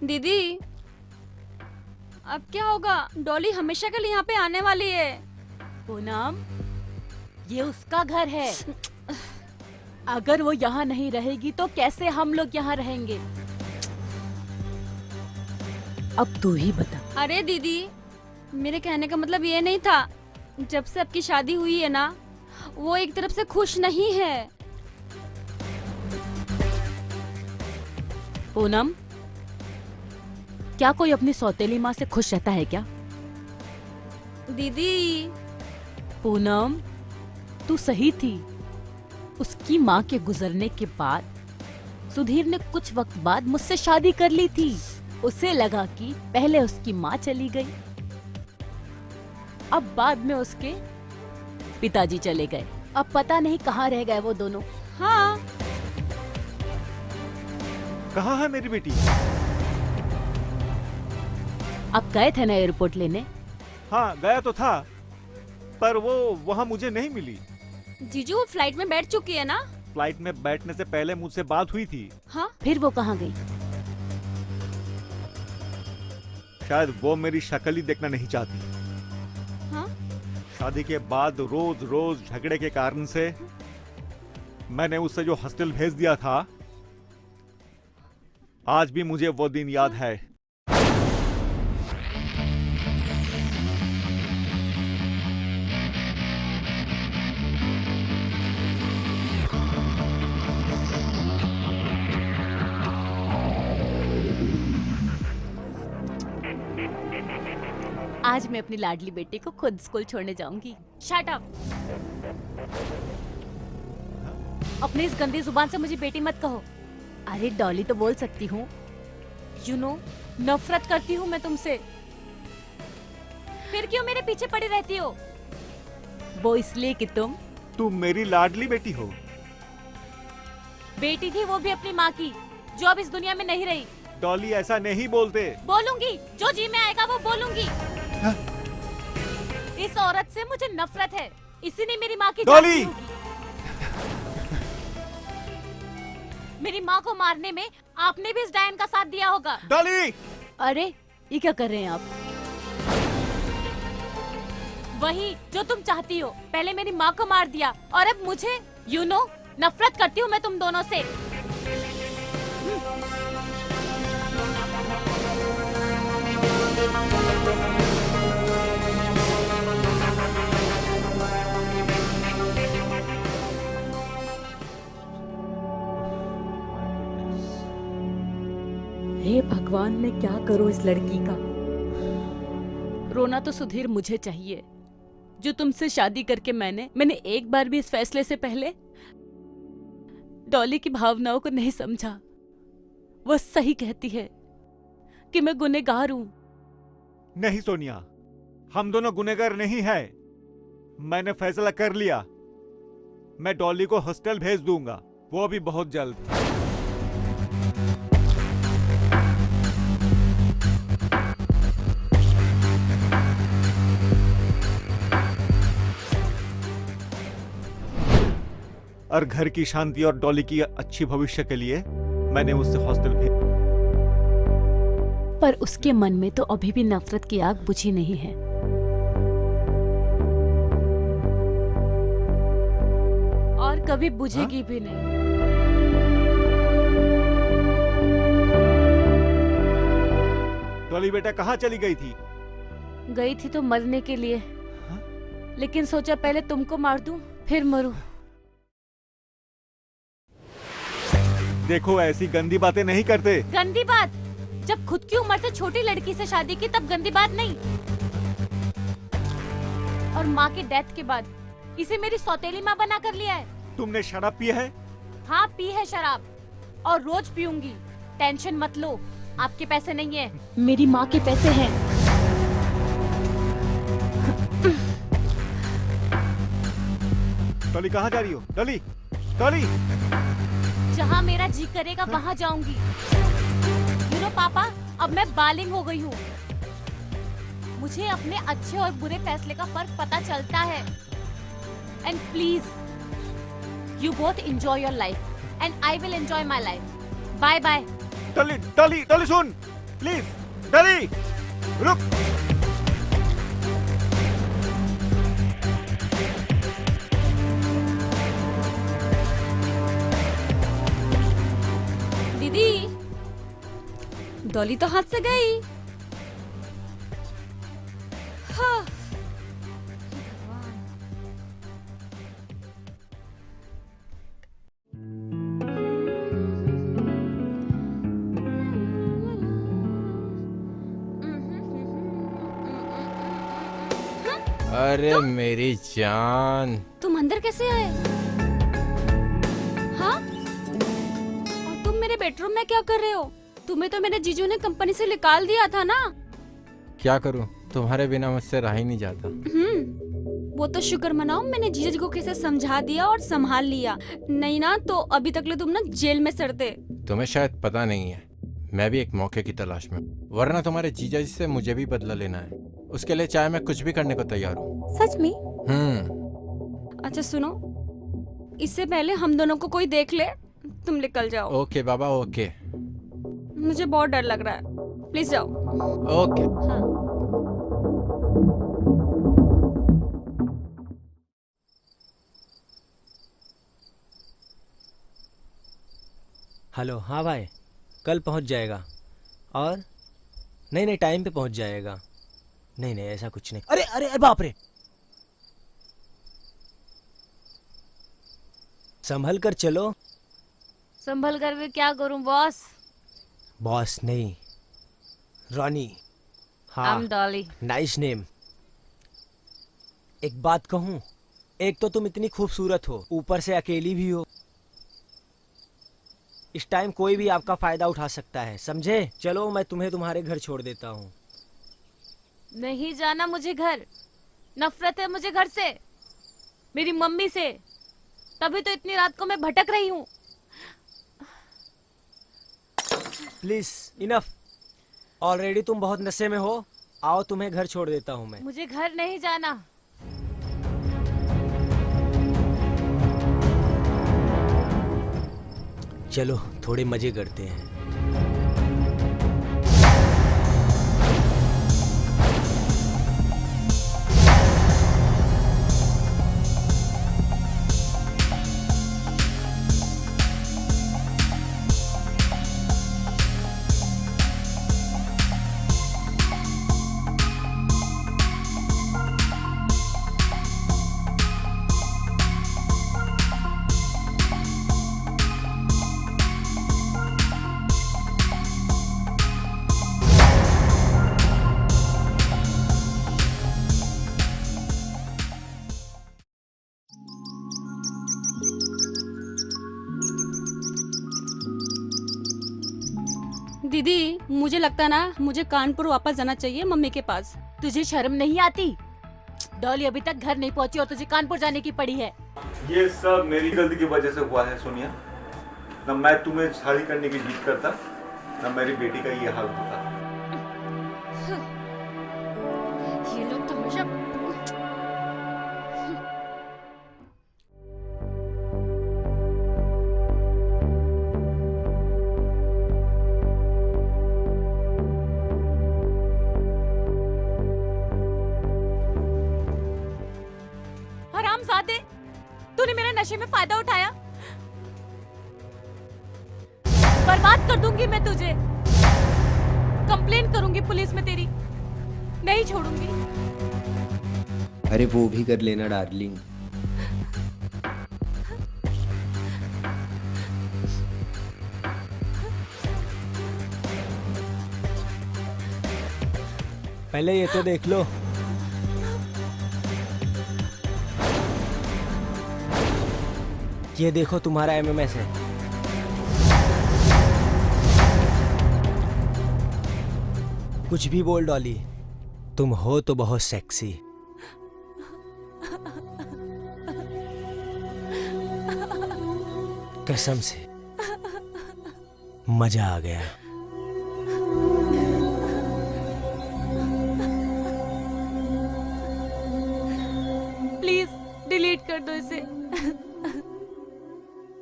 दीदी, अब क्या होगा? डॉली हमेशा के लिए यहाँ पे आने वाली है। पूनम, ये उसका घर है। अगर वो यहाँ नहीं रहेगी तो कैसे हम लोग यहाँ रहेंगे? अब तू ही बता। अरे दीदी, मेरे कहने का मतलब ये नहीं था। जब से आपकी शादी हुई है ना, वो एक तरफ से खुश नहीं है। पूनम, क्या कोई अपनी सौतेली माँ से खुश रहता है क्या? दीदी, पूनम, तू सही थी। उसकी माँ के गुजरने के बाद सुधीर ने कुछ वक्त बाद मुझसे शादी कर ली थी। उसे लगा कि पहले उसकी माँ चली गई, अब बाद में उसके पिताजी चले गए। अब पता नहीं कहाँ रह गए वो दोनों। हाँ, कहाँ है मेरी बेटी? अब गए थे ना एयरपोर्ट लेने। हाँ, गया तो था, पर वो वहाँ मुझे नहीं मिली। जीजू वो फ्लाइट में बैठ चुकी है ना? फ्लाइट में बैठने से पहले मुझसे बात हुई थी। हाँ, फिर वो कहाँ गई? शायद वो मेरी शक्ल ही देखना नहीं चाहती। हाँ, शादी के बाद रोज रोज झगड़े के कारण से मैंने उसे जो हॉस्टल भेज दिया था, आज भी मुझे वो दिन याद है। आज मैं अपनी लाडली बेटी को खुद स्कूल छोड़ने जाऊंगी। Shut up! अपनी इस गंदी जुबान से मुझे बेटी मत कहो। अरे डॉली तो बोल सकती हूँ। यू नो, नफरत करती हूँ मैं तुमसे। फिर क्यों मेरे पीछे पड़ी रहती हो? वो इसलिए कि तुम मेरी लाडली बेटी हो। बेटी थी, वो भी अपनी माँ की, जो अब इस दुनिया में नहीं रही। डॉली, ऐसा नहीं बोलते। बोलूंगी, जो जी में आएगा वो बोलूंगी। हाँ? इस औरत से मुझे नफरत है। इसी ने मेरी माँ की डॉली! जान ली होगी। मेरी माँ को मारने में आपने भी इस डायन का साथ दिया होगा। डॉली! अरे ये क्या कर रहे हैं आप? वही जो तुम चाहती हो। पहले मेरी माँ को मार दिया और अब मुझे। यू नो, नफरत करती हूँ मैं तुम दोनों से। हे भगवान, मैं क्या करूं इस लड़की का? रोना तो सुधीर मुझे चाहिए, जो तुमसे शादी करके मैंने एक बार भी इस फैसले से पहले डॉली की भावनाओं को नहीं समझा। वो सही कहती है कि मैं गुनहगार हूं। नहीं सोनिया, हम दोनों गुनहगार नहीं हैं। मैंने फैसला कर लिया। मैं डॉली को हॉस्टल भेज दूंगा, वो भी बहुत जल्द। और घर की शांति और डॉली की अच्छी भविष्य के लिए मैंने उससे हॉस्टल भेज। पर उसके मन में तो अभी भी नफरत की आग बुझी नहीं है। और कभी बुझेगी भी नहीं। डॉली बेटा कहाँ चली गई थी? गई थी तो मरने के लिए, लेकिन सोचा पहले तुमको मार दूं फिर मरूं। देखो, ऐसी गंदी बातें नहीं करते। गंदी बात? जब खुद की उम्र से छोटी लड़की से शादी की तब गंदी बात नहीं। और माँ के डेथ के बाद इसे मेरी सौतेली माँ बना कर लिया है। तुमने शराब पिया है? हाँ, पी है शराब, और रोज पीऊंगी। टेंशन मत लो, आपके पैसे नहीं है, मेरी माँ के पैसे हैं। डॉली कहाँ जा रही हो? डॉली, डॉली! जहाँ मेरा जी करेगा वहाँ जाऊंगी। यू नो पापा, अब मैं बालिग हो गई हूँ। मुझे अपने अच्छे और बुरे फैसले का फर्क पता चलता है। And please, you both enjoy your life and I will enjoy my life. Bye bye. Dolly, Dolly, Dolly सुन! प्लीज डॉली रुक। दीदी, डॉली तो हाथ से गई। हाँ। अरे मेरी जान, तुम अंदर कैसे आए? हाँ? और तुम मेरे बेडरूम में क्या कर रहे हो? तुम्हें तो मेरे जीजू ने कंपनी से निकाल दिया था ना। क्या करूं, तुम्हारे बिना मुझसे रहा ही नहीं जाता। वो तो शुक्र मनाओ, मैंने जीजू जी को कैसे समझा दिया और संभाल लिया, नहीं ना तो अभी तक ले तुम ना जेल में सड़ते। तुम्हें शायद पता नहीं है, मैं भी एक मौके की तलाश में हूं। वरना तुम्हारे जीजा जी से मुझे भी बदला लेना है। उसके लिए चाहे मैं कुछ भी करने को तैयार हूँ। सच में? अच्छा सुनो, इससे पहले हम दोनों को कोई देख ले, तुम निकल जाओ। ओके बाबा, ओके। मुझे बहुत डर लग रहा है, प्लीज जाओ। ओके। हाँ। हेलो, हाँ भाई, कल पहुंच जाएगा। और नहीं नहीं, टाइम पे पहुंच जाएगा। नहीं नहीं, ऐसा कुछ नहीं। अरे अरे अरे बाप रे, संभल कर चलो। संभल कर भी क्या करूं बॉस? बॉस नहीं, रॉनी। हाँ, I'm डॉली। Nice name. एक बात कहूँ, एक तो तुम इतनी खूबसूरत हो, ऊपर से अकेली भी हो। इस टाइम कोई भी आपका फायदा उठा सकता है, समझे? चलो, मैं तुम्हें तुम्हारे घर छोड़ देता हूँ। नहीं जाना मुझे घर। नफरत है मुझे घर से, मेरी मम्मी से। तभी तो इतनी रात को मैं भटक रही हूँ। प्लीज इनफ, ऑलरेडी तुम बहुत नशे में हो। आओ, तुम्हें घर छोड़ देता हूँ मैं। मुझे घर नहीं जाना। चलो, थोड़े मजे करते हैं। दीदी, मुझे लगता है ना मुझे कानपुर वापस जाना चाहिए मम्मी के पास। तुझे शर्म नहीं आती? डॉली अभी तक घर नहीं पहुंची और तुझे कानपुर जाने की पड़ी है। ये सब मेरी गलती की वजह से हुआ है सोनिया। न मैं तुम्हें शादी करने की जिद करता, न मेरी बेटी का ये हाल होता। ये लोग तो हमेशा हरामजादे, तूने मेरे नशे में फायदा उठाया। बर्बाद कर दूंगी मैं तुझे। कंप्लेन करूंगी पुलिस में तेरी। नहीं छोड़ूंगी। अरे वो भी कर लेना डार्लिंग। पहले ये तो देख लो। ये देखो, तुम्हारा एमएमएस है। कुछ भी बोल डॉली, तुम हो तो बहुत सेक्सी। कसम से मजा आ गया। प्लीज डिलीट कर दो इसे।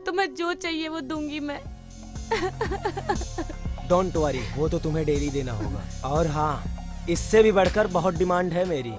तुम्हें जो चाहिए वो दूंगी मैं। डोंट वरी, वो तो तुम्हें डेली देना होगा। और हाँ, इससे भी बढ़कर बहुत डिमांड है मेरी।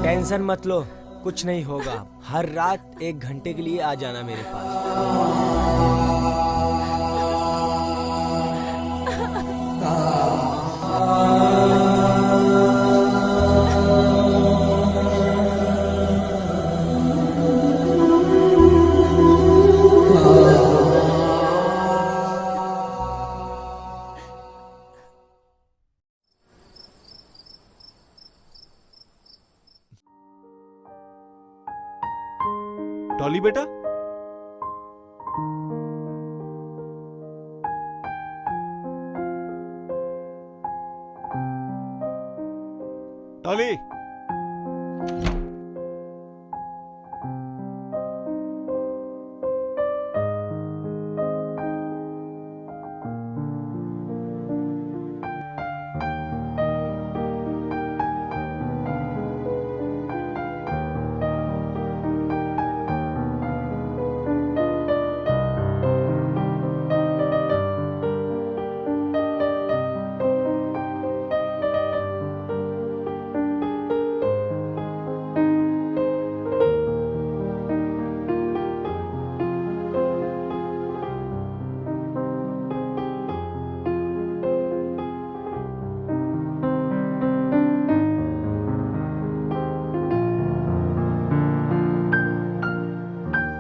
टेंशन मत लो, कुछ नहीं होगा। हर रात 1 घंटे के लिए आ जाना मेरे पास। डॉली बेटा, डॉली,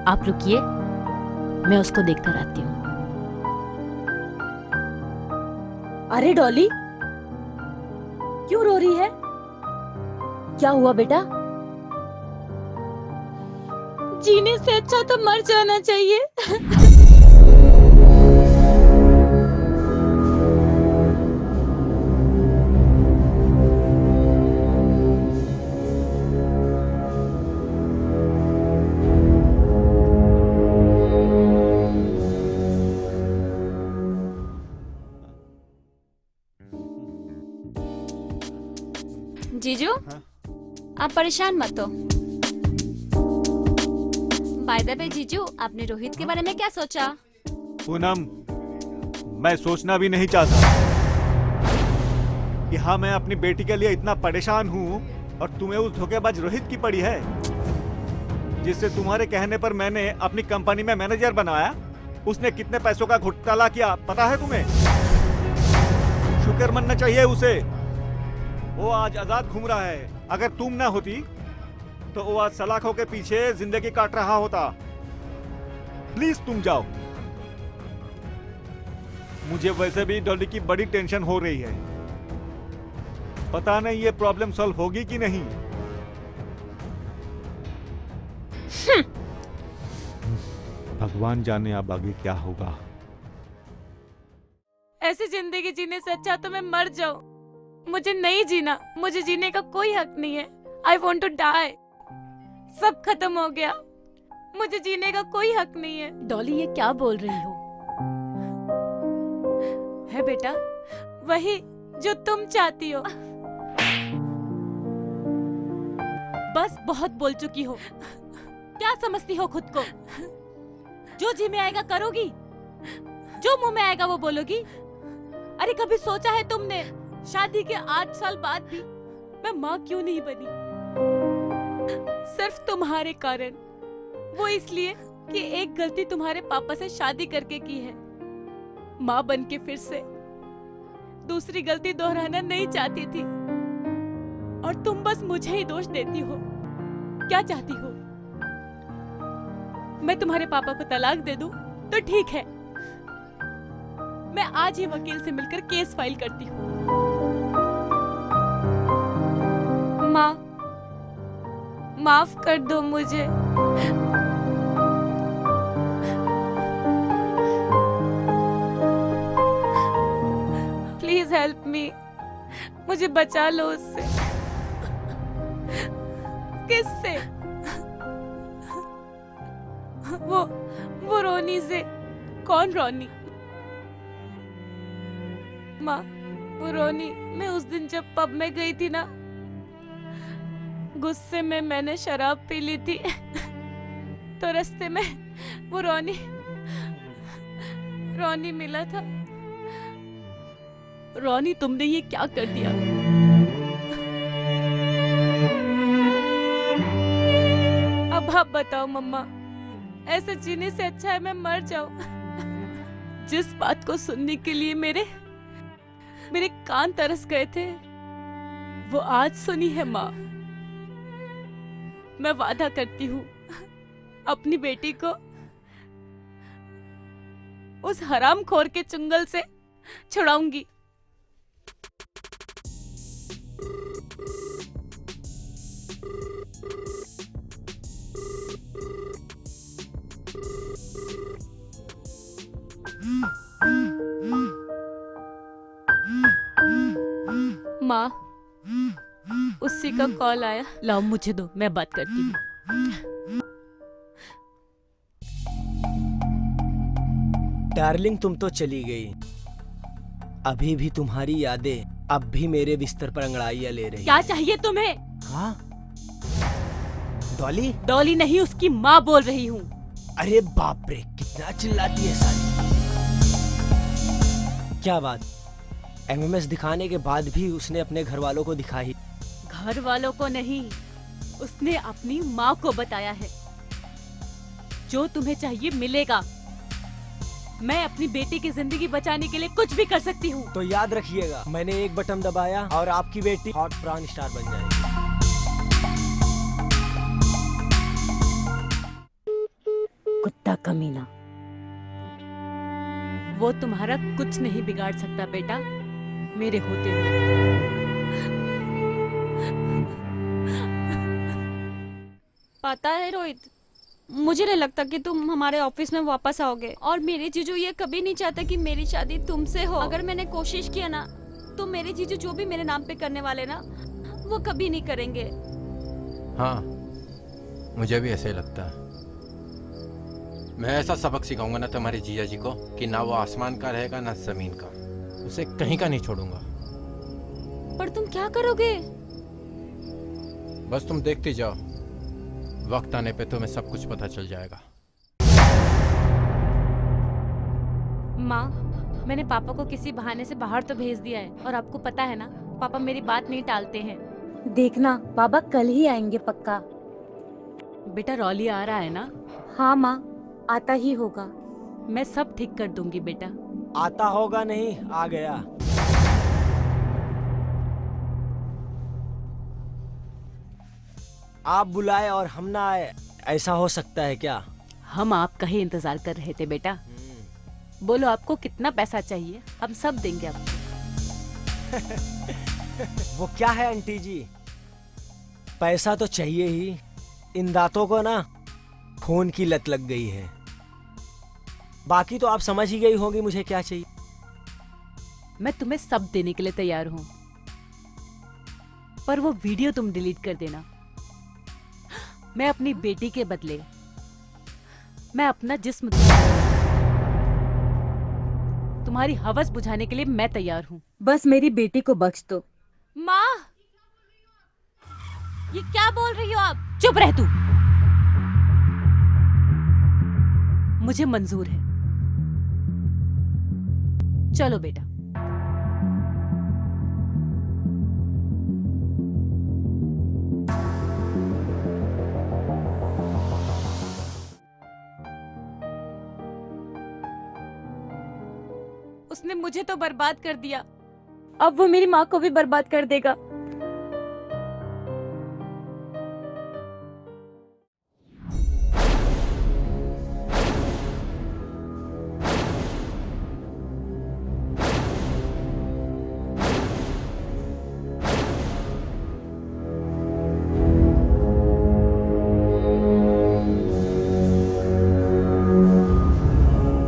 आप रुकिए, मैं उसको देखकर आती हूँ। अरे डॉली, क्यों रो रही है? क्या हुआ बेटा? जीने से अच्छा तो मर जाना चाहिए। जीजू, हाँ? आप परेशान मत हो। बाय द वे जीजू, आपने रोहित के बारे में क्या सोचा? पूनम, मैं सोचना भी नहीं चाहता कि हाँ, मैं अपनी बेटी के लिए इतना परेशान हूँ और तुम्हें उस धोखेबाज रोहित की पड़ी है, जिससे तुम्हारे कहने पर मैंने अपनी कंपनी में मैनेजर बनाया। उसने कितने पैसों का घोटाला किया पता है तुम्हें? शुक्र मनना चाहिए उसे, वो आज आजाद घूम रहा है। अगर तुम ना होती तो वो आज सलाखों के पीछे जिंदगी काट रहा होता। प्लीज तुम जाओ, मुझे वैसे भी डॉली की बड़ी टेंशन हो रही है। पता नहीं ये प्रॉब्लम सॉल्व होगी कि नहीं। भगवान जाने अब आगे क्या होगा। ऐसी जिंदगी जीने से अच्छा तो मैं मर जाऊं। मुझे नहीं जीना, मुझे जीने का कोई हक नहीं है। I want to die. सब खत्म हो गया, मुझे जीने का कोई हक नहीं है। डॉली, ये क्या बोल रही हो? है बेटा, वही जो तुम चाहती हो। बस बहुत बोल चुकी हो। क्या समझती हो खुद को? जो जी में आएगा करोगी, जो मुंह में आएगा वो बोलोगी। अरे कभी सोचा है तुमने, शादी के 8 साल बाद भी मैं माँ क्यों नहीं बनी? सिर्फ तुम्हारे कारण। वो इसलिए कि एक गलती तुम्हारे पापा से शादी करके की है। माँ बन के फिर से दूसरी गलती दोहराना नहीं चाहती थी, और तुम बस मुझे ही दोष देती हो। क्या चाहती हो? मैं तुम्हारे पापा को तलाक दे दूं तो ठीक है। मैं आज ही वकील से मिलकर केस फाइल करती हूँ। माँ, माफ कर दो मुझे। Please help me. मुझे बचा लो उससे। किससे? वो रोनी से। कौन रोनी? माँ, वो रोनी, मैं उस दिन जब पब में गई थी ना, गुस्से में मैंने शराब पी ली थी। तो रास्ते में वो रोनी रॉनी मिला था। रॉनी, तुमने ये क्या कर दिया? अब आप बताओ मम्मा, ऐसे जीने से अच्छा है मैं मर जाऊं। जिस बात को सुनने के लिए मेरे कान तरस गए थे, वो आज सुनी है माँ। मैं वादा करती हूँ अपनी बेटी को उस हरामखोर के चुंगल से छुड़ाऊंगी। माँ, उसी का कॉल आया। लाओ मुझे दो, मैं बात करती हूँ। डार्लिंग, तुम तो चली गई, अभी भी तुम्हारी यादें अब भी मेरे बिस्तर पर अंगड़ाइयां ले रही। क्या चाहिए तुम्हें? हाँ? डॉली? डॉली नहीं, उसकी माँ बोल रही हूँ। अरे बाप रे, कितना चिल्लाती है साली। क्या बात, एमएमएस दिखाने के बाद भी उसने अपने घर वालों को दिखाई? घर वालों को नहीं, उसने अपनी माँ को बताया है। जो तुम्हें चाहिए मिलेगा। मैं अपनी बेटी की जिंदगी बचाने के लिए कुछ भी कर सकती हूँ। तो याद रखिएगा, मैंने एक बटन दबाया और आपकी बेटी हॉट प्राण स्टार बन जाएगी। कुत्ता कमीना। वो तुम्हारा कुछ नहीं बिगाड़ सकता बेटा, मेरे होते हुए। पता है रोहित, मुझे नहीं लगता कि तुम हमारे ऑफिस में वापस आओगे। और मेरे जीजू ये कभी नहीं चाहता कि मेरी शादी तुमसे हो। अगर मैंने कोशिश किया ना, तो मेरे जीजू जो भी मेरे नाम पे करने वाले ना, वो कभी नहीं करेंगे। हाँ, मुझे भी ऐसे ही लगता है। मैं ऐसा सबक सिखाऊंगा ना तुम्हारे जीजा जी को कि ना वो आसमान का रहेगा ना जमीन का। उसे कहीं का नहीं छोड़ूंगा। पर तुम क्या करोगे? बस तुम देखते जाओ, वक्त आने पे तुम्हें सब कुछ पता चल जाएगा। माँ, मैंने पापा को किसी बहाने से बाहर तो भेज दिया है, और आपको पता है ना, पापा मेरी बात नहीं टालते हैं। देखना, बाबा कल ही आएंगे पक्का। बेटा, रॉली आ रहा है ना? हाँ माँ, आता ही होगा। मैं सब ठीक कर दूंगी बेटा। आता होगा नहीं, आ गया। आप बुलाए और हम ना आए, ऐसा हो सकता है क्या? हम आपका ही इंतजार कर रहे थे बेटा। बोलो आपको कितना पैसा चाहिए, हम सब देंगे आपको। वो क्या है आंटी जी, पैसा तो चाहिए ही। इन दांतों को ना खून की लत लग गई है। बाकी तो आप समझ ही गई होंगी मुझे क्या चाहिए। मैं तुम्हें सब देने के लिए तैयार हूँ, पर वो वीडियो तुम डिलीट कर देना। मैं अपनी बेटी के बदले मैं अपना जिस्म तुम्हारी हवस बुझाने के लिए मैं तैयार हूँ। बस मेरी बेटी को बख्श दो। माँ, ये क्या बोल रही हो आप? चुप रह तू। मुझे मंजूर है, चलो बेटा। उसने मुझे तो बर्बाद कर दिया, अब वो मेरी माँ को भी बर्बाद कर देगा।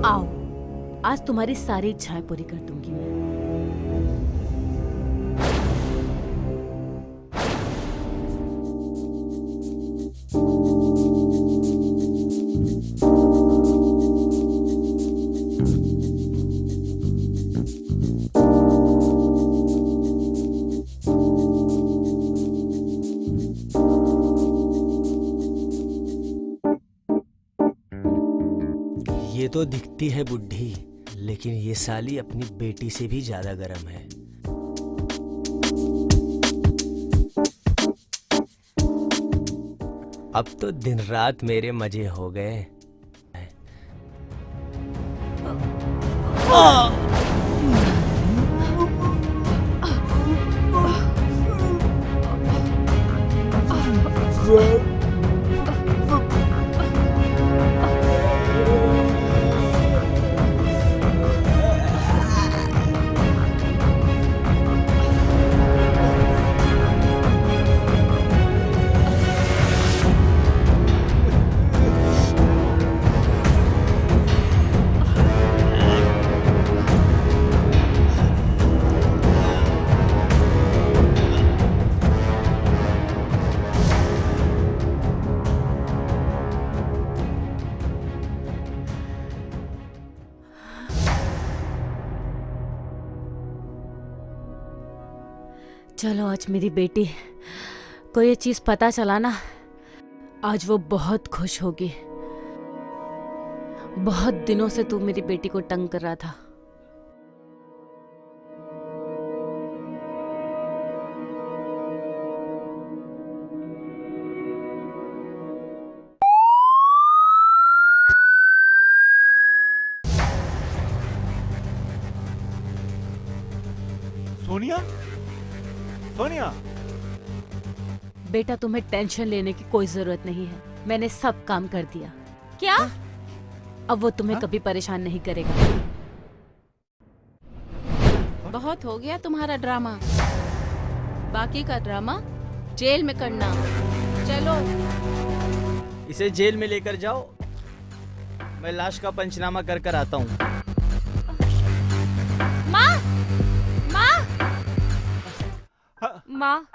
आओ, आज तुम्हारी सारी इच्छाएं पूरी कर दूंगी मैं। ये तो दिखती है बुढ़ी, लेकिन ये साली अपनी बेटी से भी ज्यादा गर्म है। अब तो दिन रात मेरे मजे हो गए। चलो आज मेरी बेटी को ये चीज पता चला ना, आज वो बहुत खुश होगी। बहुत दिनों से तू मेरी बेटी को तंग कर रहा था। सोनिया, सोनिया, बेटा तुम्हें टेंशन लेने की कोई जरूरत नहीं है, मैंने सब काम कर दिया। क्या? अब वो तुम्हें हाँ? कभी परेशान नहीं करेगा। बहुत हो गया तुम्हारा ड्रामा। बाकी का ड्रामा जेल में करना। चलो। इसे जेल में लेकर जाओ, मैं लाश का पंचनामा कर कर आता हूँ। माँ,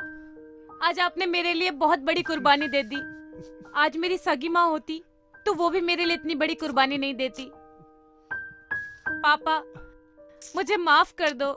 आज आपने मेरे लिए बहुत बड़ी कुर्बानी दे दी। आज मेरी सगी माँ होती तो वो भी मेरे लिए इतनी बड़ी कुर्बानी नहीं देती। पापा, मुझे माफ कर दो।